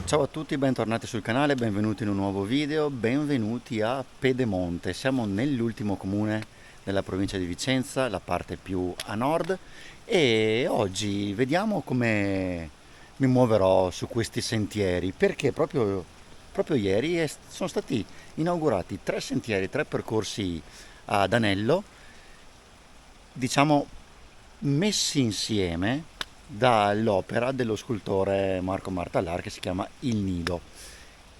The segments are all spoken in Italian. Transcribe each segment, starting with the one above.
Ciao a tutti, bentornati sul canale, benvenuti in un nuovo video, benvenuti a Pedemonte. Siamo nell'ultimo comune della provincia di Vicenza, la parte più a nord, e oggi vediamo come mi muoverò su questi sentieri, perché proprio ieri sono stati inaugurati 3 sentieri, 3 percorsi ad anello, diciamo messi insieme dall'opera dello scultore Marco Martallar che si chiama Il Nido,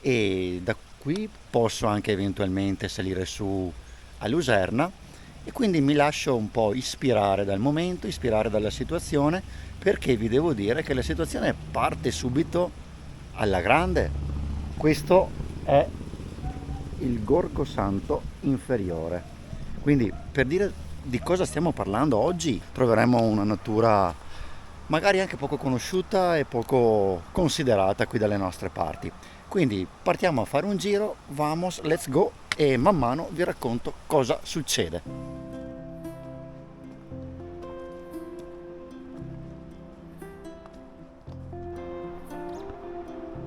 e da qui posso anche eventualmente salire su a Luserna, e quindi mi lascio un po' ispirare dal momento, ispirare dalla situazione, perché vi devo dire che la situazione parte subito alla grande. Questo è il Gorgo Santo inferiore, quindi per dire di cosa stiamo parlando oggi, troveremo una natura magari anche poco conosciuta e poco considerata qui dalle nostre parti. Quindi partiamo a fare un giro, vamos, let's go, e man mano vi racconto cosa succede.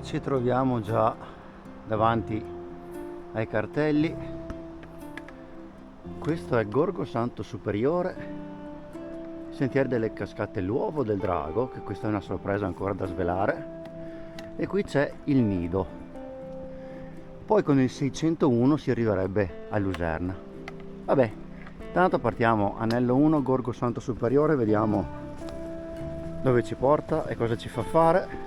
Ci troviamo già davanti ai cartelli. Questo è Gorgo Santo Superiore, Sentieri delle Cascate L'Uovo del Drago, che questa è una sorpresa ancora da svelare, e qui c'è Il Nido. Poi con il 601 si arriverebbe a Luserna. Vabbè, tanto partiamo, anello 1, Gorgo Santo Superiore, vediamo dove ci porta e cosa ci fa fare.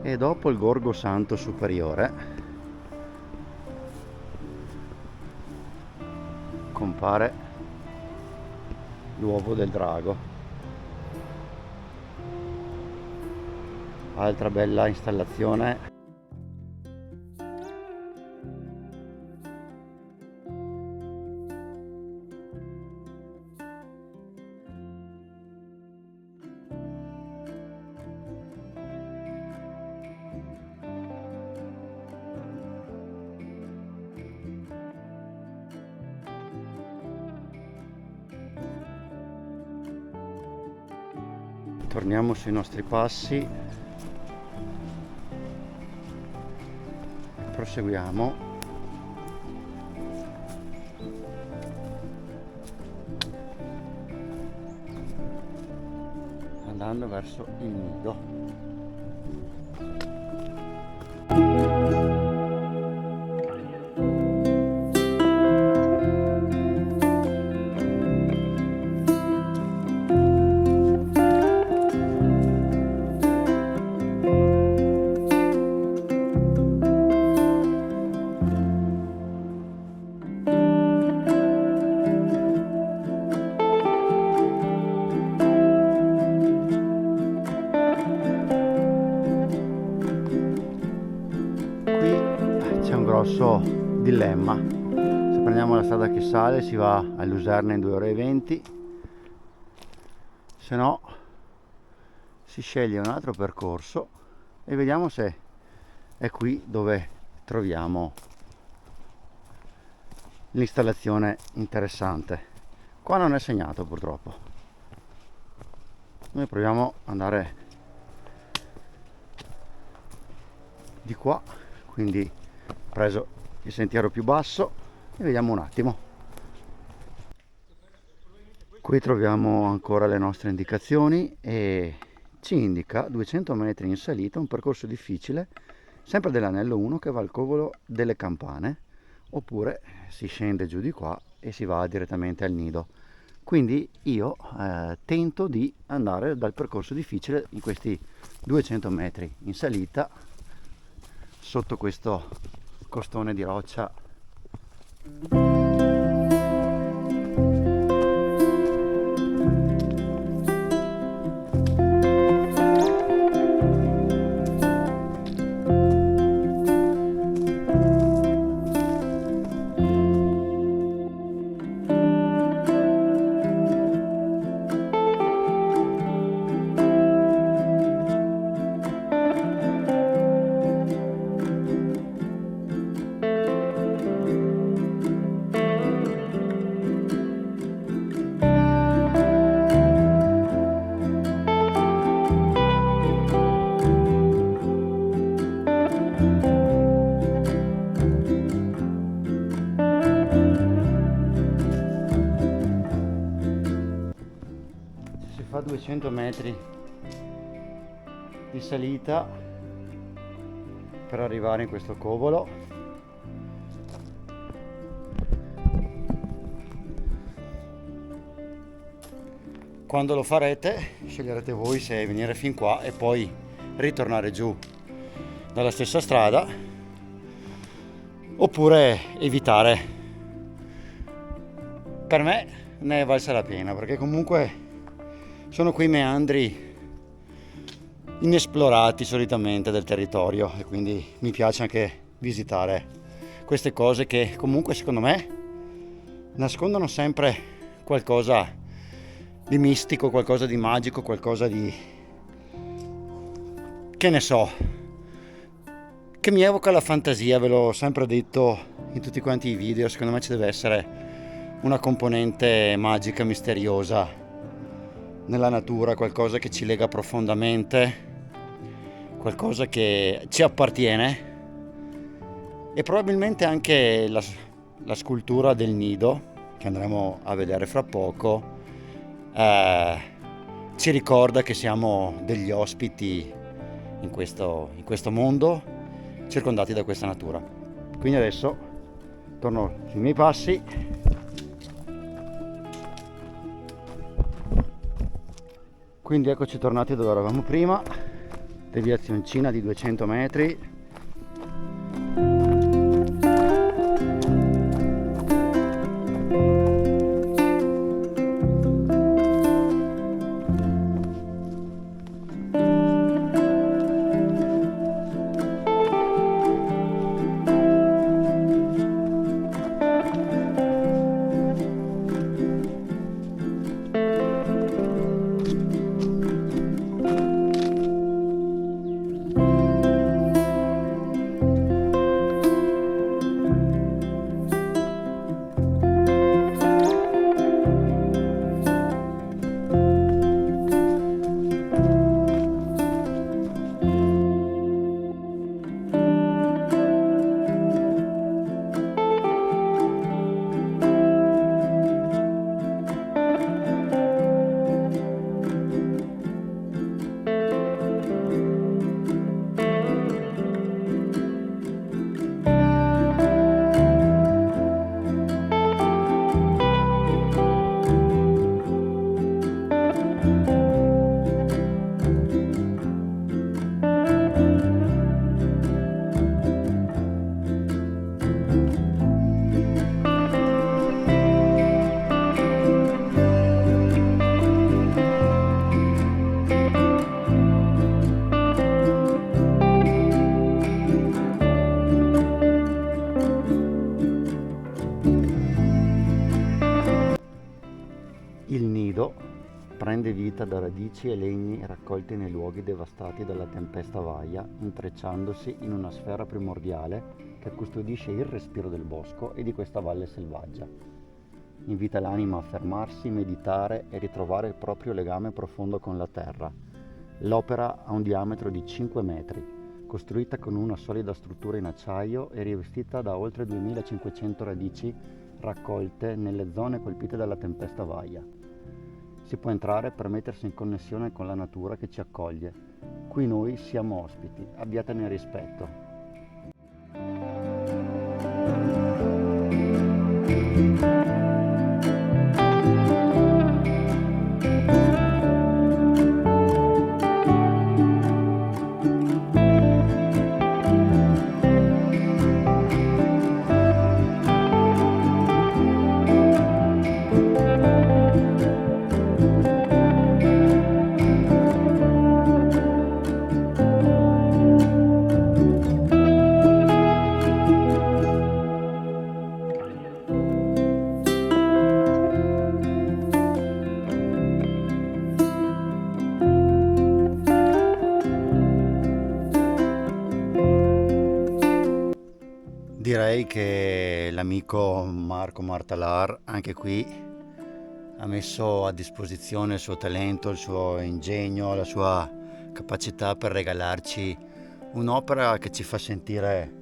E dopo il Gorgo Santo Superiore compare l'Uovo del Drago, altra bella installazione. Torniamo sui nostri passi, proseguiamo. Andando verso Il Nido. grosso dilemma. Se prendiamo la strada che sale si va a Luserna in 2 ore e 20, se no si sceglie un altro percorso e vediamo se è qui dove troviamo l'installazione interessante. Qua non è segnato purtroppo. Noi proviamo ad andare di qua, quindi preso il sentiero più basso e vediamo un attimo. Qui troviamo ancora le nostre indicazioni e ci indica 200 metri in salita, un percorso difficile, sempre dell'anello 1 che va al Covolo delle Campane, oppure si scende giù di qua e si va direttamente al nido. Quindi io tento di andare dal percorso difficile in questi 200 metri in salita sotto questo costone di roccia. Fa 200 metri di salita per arrivare in questo covolo. Quando lo farete sceglierete voi se venire fin qua e poi ritornare giù dalla stessa strada oppure evitare. Per me ne è valsa la pena, perché comunque sono quei meandri inesplorati solitamente del territorio e quindi mi piace anche visitare queste cose che comunque secondo me nascondono sempre qualcosa di mistico, qualcosa di magico, qualcosa di, che ne so, che mi evoca la fantasia. Ve l'ho sempre detto in tutti quanti i video, secondo me ci deve essere una componente magica, misteriosa nella natura, qualcosa che ci lega profondamente, qualcosa che ci appartiene, e probabilmente anche la scultura del nido che andremo a vedere fra poco ci ricorda che siamo degli ospiti in questo mondo circondati da questa natura. Quindi adesso torno sui miei passi. Quindi eccoci tornati dove eravamo prima, deviazioncina di 200 metri. prende vita da radici e legni raccolti nei luoghi devastati dalla tempesta Vaia, intrecciandosi in una sfera primordiale che custodisce il respiro del bosco e di questa valle selvaggia. Invita l'anima a fermarsi, meditare e ritrovare il proprio legame profondo con la terra. L'opera ha un diametro di 5 metri, costruita con una solida struttura in acciaio e rivestita da oltre 2500 radici raccolte nelle zone colpite dalla tempesta Vaia. Si può entrare per mettersi in connessione con la natura che ci accoglie. Qui noi siamo ospiti, abbiatene rispetto. Direi che l'amico Marco Martalar anche qui ha messo a disposizione il suo talento, il suo ingegno, la sua capacità per regalarci un'opera che ci fa sentire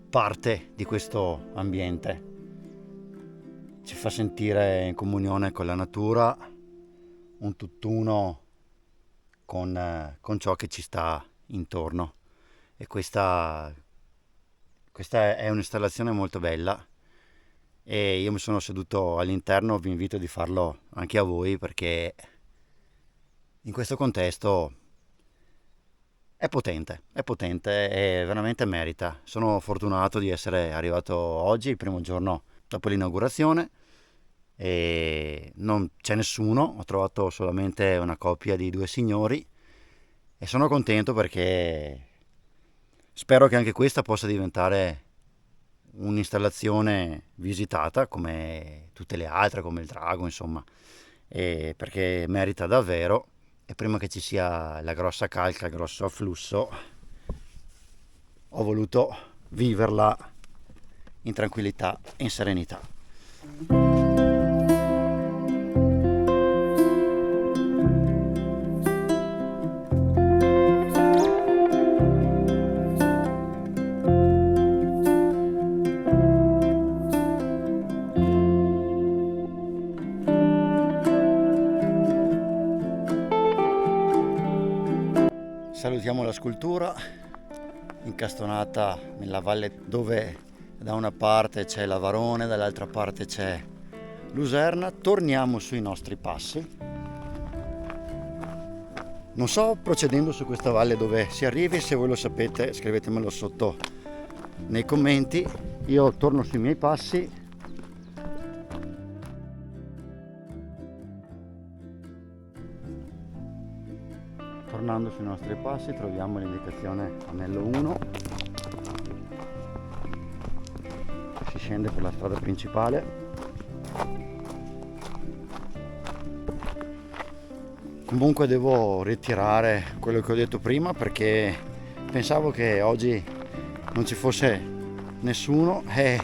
parte di questo ambiente, ci fa sentire in comunione con la natura, un tutt'uno con ciò che ci sta intorno. E questa è un'installazione molto bella e io mi sono seduto all'interno. Vi invito di farlo anche a voi, perché in questo contesto è potente e veramente merita. Sono fortunato di essere arrivato oggi, il primo giorno dopo l'inaugurazione, e non c'è nessuno, ho trovato solamente una coppia di due signori e sono contento perché spero che anche questa possa diventare un'installazione visitata come tutte le altre, come il Drago, insomma, perché merita davvero. E prima che ci sia la grossa calca, il grosso afflusso, ho voluto viverla in tranquillità e in serenità. Salutiamo la scultura incastonata nella valle, dove da una parte c'è l'Avarone, dall'altra parte c'è Luserna. Torniamo sui nostri passi. Non so procedendo su questa valle dove si arrivi, se voi lo sapete scrivetemelo sotto nei commenti. Io torno sui miei passi. Tornando sui nostri passi troviamo l'indicazione anello 1, si scende per la strada principale. Comunque devo ritirare quello che ho detto prima, perché pensavo che oggi non ci fosse nessuno e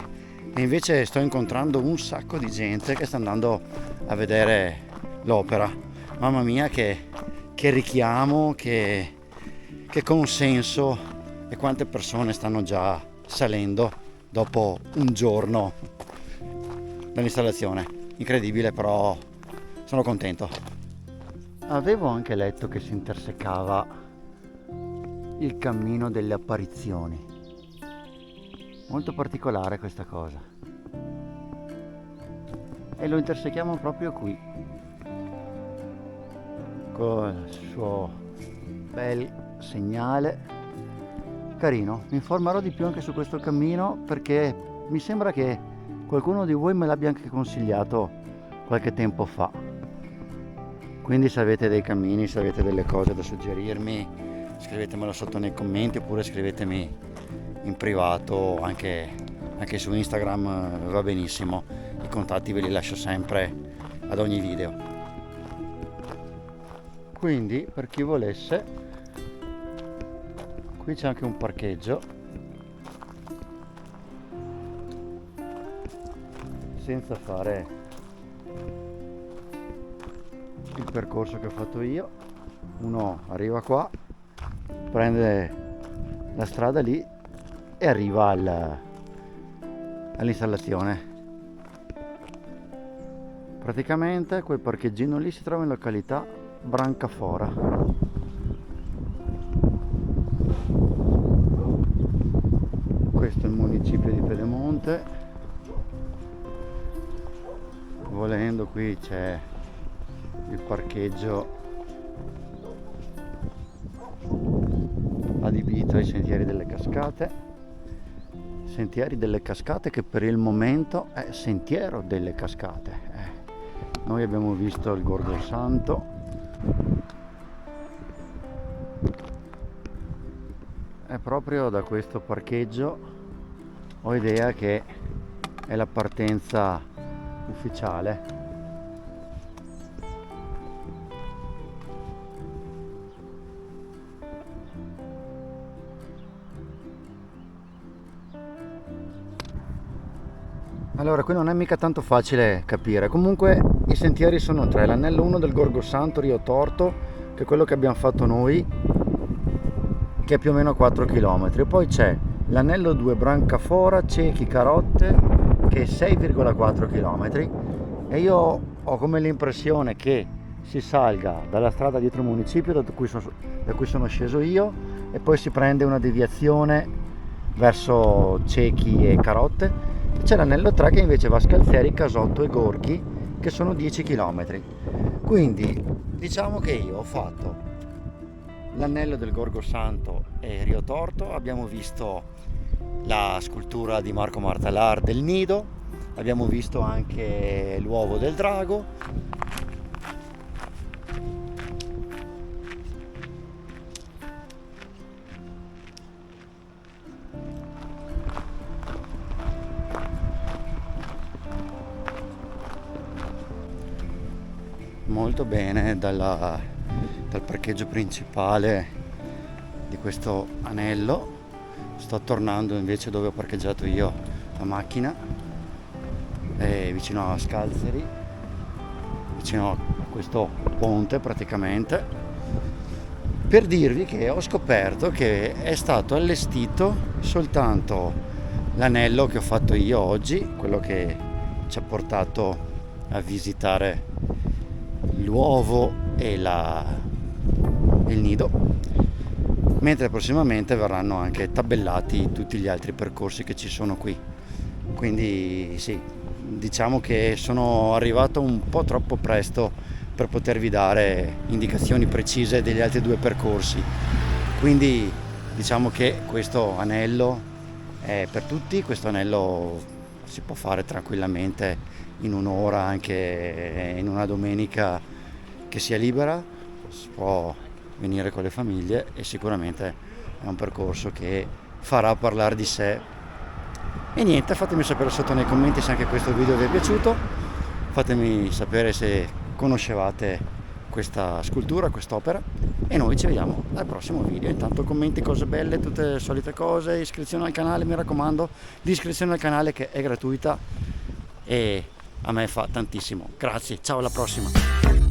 invece sto incontrando un sacco di gente che sta andando a vedere l'opera. Mamma mia, che richiamo, che consenso, e quante persone stanno già salendo dopo un giorno dall'installazione. Incredibile, però sono contento. Avevo anche letto che si intersecava il cammino delle apparizioni. Molto particolare questa cosa. E lo intersechiamo proprio qui, con il suo bel segnale carino. Mi informerò di più anche su questo cammino, perché mi sembra che qualcuno di voi me l'abbia anche consigliato qualche tempo fa. Quindi se avete dei cammini, se avete delle cose da suggerirmi, scrivetemelo sotto nei commenti, oppure scrivetemi in privato, anche su Instagram va benissimo. I contatti ve li lascio sempre ad ogni video. Quindi per chi volesse, qui c'è anche un parcheggio senza fare il percorso che ho fatto io. Uno arriva qua, prende la strada lì e arriva all'installazione. Praticamente quel parcheggino lì si trova in località Brancafora. Questo è il municipio di Pedemonte. Volendo qui c'è il parcheggio adibito ai Sentieri delle Cascate. Sentieri delle Cascate che per il momento è Sentiero delle Cascate. Noi abbiamo visto il Gorgo Santo. E proprio da questo parcheggio ho idea che è la partenza ufficiale. Allora, qui non è mica tanto facile capire. Comunque i sentieri sono tre. L'anello 1 del Gorgo Santo, Rio Torto, che è quello che abbiamo fatto noi, che è più o meno 4 km. Poi c'è l'anello 2 Brancafora, Cechi, Carotte, che è 6,4 km. E io ho come l'impressione che si salga dalla strada dietro il municipio da cui sono sceso io, e poi si prende una deviazione verso Cechi e Carotte. C'è l'anello 3 che invece va a Scalzieri, Casotto e Gorghi, che sono 10 km. Quindi diciamo che io ho fatto l'anello del Gorgo Santo e Rio Torto, abbiamo visto la scultura di Marco Martalar del Nido, abbiamo visto anche l'uovo del drago. Molto bene dal parcheggio principale di questo anello. Sto tornando invece dove ho parcheggiato io la macchina, vicino a Scalzeri, vicino a questo ponte praticamente, per dirvi che ho scoperto che è stato allestito soltanto l'anello che ho fatto io oggi, quello che ci ha portato a visitare l'uovo e il nido, mentre prossimamente verranno anche tabellati tutti gli altri percorsi che ci sono qui. Quindi sì, diciamo che sono arrivato un po' troppo presto per potervi dare indicazioni precise degli altri due percorsi, quindi diciamo che questo anello è per tutti. Questo anello si può fare tranquillamente in un'ora, anche in una domenica che sia libera, si può venire con le famiglie e sicuramente è un percorso che farà parlare di sé. E niente, fatemi sapere sotto nei commenti se anche questo video vi è piaciuto, fatemi sapere se conoscevate questa scultura, quest'opera, e noi ci vediamo al prossimo video. Intanto commenti, cose belle, tutte le solite cose, iscrizione al canale, mi raccomando, l'iscrizione al canale che è gratuita e a me fa tantissimo. Grazie, ciao, alla prossima.